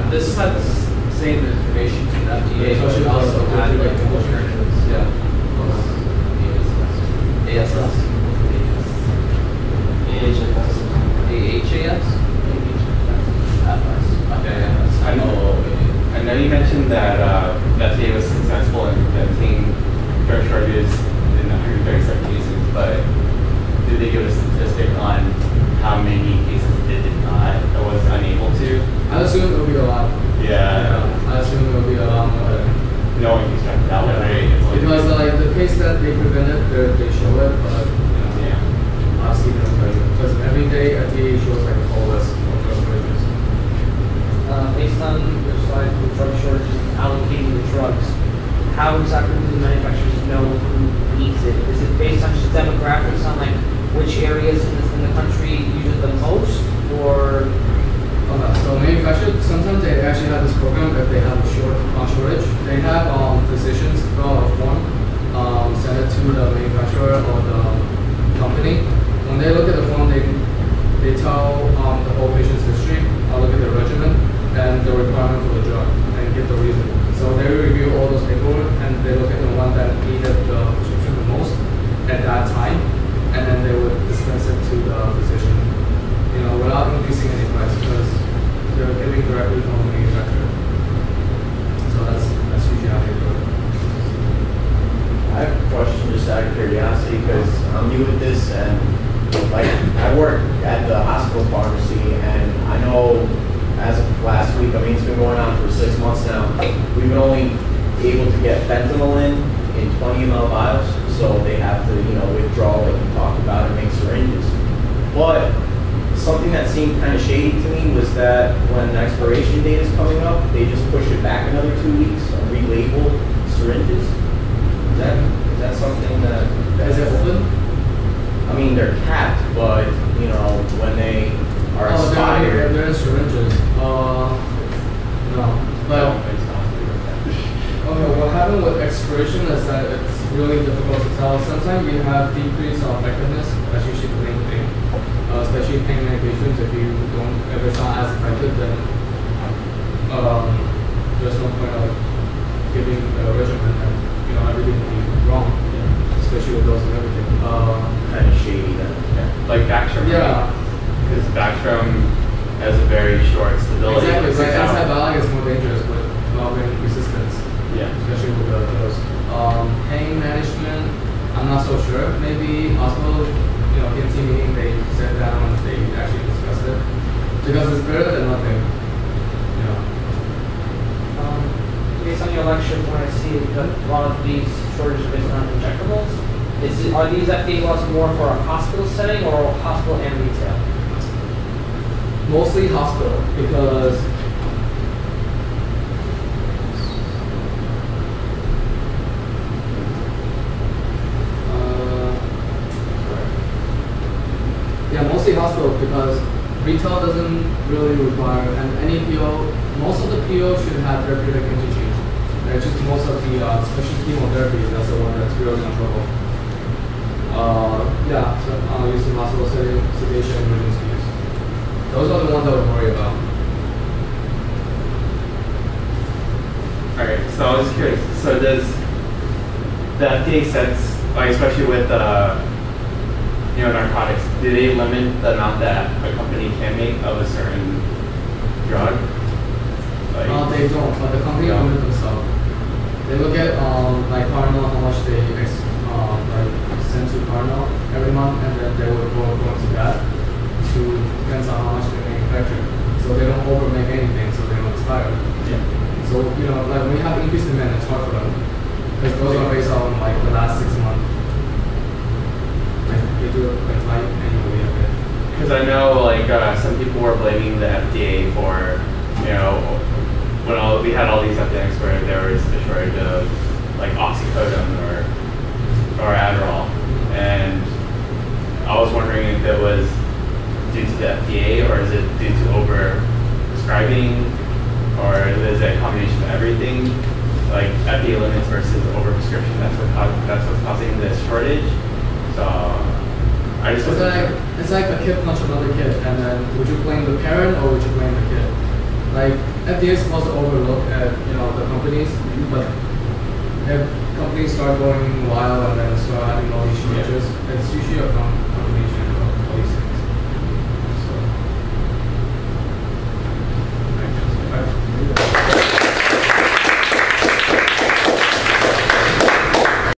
this had the same information to the FDA, but it also had like alternatives. Yeah. ASS. AHAS? I know you mentioned that the FDA was successful in preventing drug shortages in 137 cases, but did they give a statistic on how many cases it did not or was unable to? I assume it will be a lot. Yeah. I assume it will be a lot more. No one keeps track of that one, right? Because like the case that they prevented, they show it, but honestly, they don't tell you. Because every day FDA shows like a full list of drug shortages. Based on your slide with drug shortages and allocating the drugs, how exactly do the manufacturers know who needs it? Is it based on just demographics on like which areas in the country use it the most, or? So manufacturers, sometimes they actually have this program if they have a shortage. They have physicians fill out a form, send it to the manufacturer or the company. When they look at the form, they tell the whole patient's history, look at the regimen, and the requirement for the drug, and give the reason. So they review all those paperwork, and they look at the one that needed the prescription the most at that time, and then they would dispense it to the physician, without increasing any price, because they're giving directly from the manufacturer. So that's usually how they do it. I have a question just out of curiosity, because I'm new with this, and like I work at the hospital pharmacy, and I know as of last week, I mean it's been going on for 6 months now, we've been only able to get fentanyl in 20 ml vials, so they have to withdraw, like you talked about, and make syringes. But something that seemed kind of shady to me was that when the expiration date is coming up, they just push it back another 2 weeks and relabel syringes. Is that something that is it open? I mean, they're capped, but when they are expired, they're in syringes. No, but okay. What happened with expiration is that it's really difficult to tell. Sometimes you have decrease of effectiveness. That's usually the main thing. Especially pain medications. If it's not as effective, then there's no point of giving the regimen, and everything will be wrong. Especially with those and everything. Kind of shady then. Yeah. Like Bactrim. Yeah. Because Bactrim has a very short stability. Exactly. Like antibiotic is more dangerous with developing resistance. Yeah. Especially with those. Pain management, I'm not so sure. Maybe hospital, PMT meeting, they said that when they actually discussed it. Because it's better than nothing. Based on your lecture, when I see that a lot of these shortages are based on injectables, are these FDA laws more for a hospital setting or hospital and retail? Mostly hospital, because mostly hospital, because retail doesn't really require, and any PO, most of the PO should have therapeutic interchange. It's just most of the, especially chemotherapy, that's the one that's really in trouble. So using hospital setting, sedation, emergency use. Those are the ones I would worry about. Alright, so I was curious. So does the FDA sets, especially with narcotics, do they limit the amount that a company can make of a certain drug? They don't, but the company limit themselves. They look at like Cardinal, how much they send to Cardinal every month, and then they would go into that depends on how much they manufacture. So they don't over make anything, so they don't expire. Yeah. So like when we have increased demand, it's hard for them because those are based on like the last 6 months. Like they do it like annually a bit. Because I know some people were blaming the FDA for when we had all these epidemics where there was a shortage of oxycodone or Adderall, and I was wondering if it was due to the FDA or is it due to over prescribing, or is it a combination of everything, like FDA limits versus over prescription? That's what's causing this shortage. So I just it's like a kid punch another kid, and then would you blame the parent or would you blame the kid? like FDA is supposed to overlook at the companies, but if companies start going wild and then start having all these shortages,